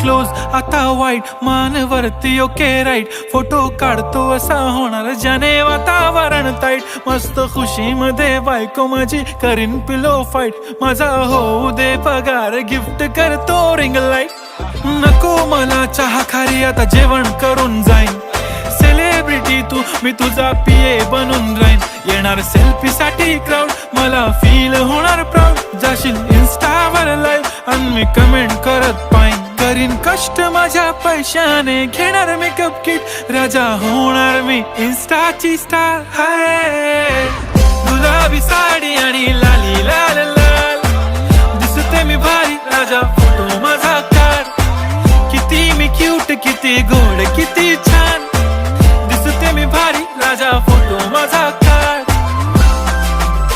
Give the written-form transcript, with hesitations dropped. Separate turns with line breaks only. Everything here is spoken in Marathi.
क्लोज आता वाईट मान वरती ओके राईट फोटो काढतो असा होणार ज्याने वातावरण ताईट मस्त खुशी मध्ये बायको माझी करीन पिलो फाईट माझा होऊ दे पगार गिफ्ट करतो रिंग लाईट नको मला चहा खारी आता जेवण करून जाईन सेलिब्रिटी तू मी तुझा पिये बनून राहीन येणार सेल्फी साठी क्राऊड मला फील होणार प्राऊड जाशील इन्स्टावर लाईव्ह आणि मी कमेंट करत पाईन करीन कष्ट माझ्या पैशाने घेणार मेकअप किट राजा होणार मी इन्स्टाची स्टार हाय गुलाबी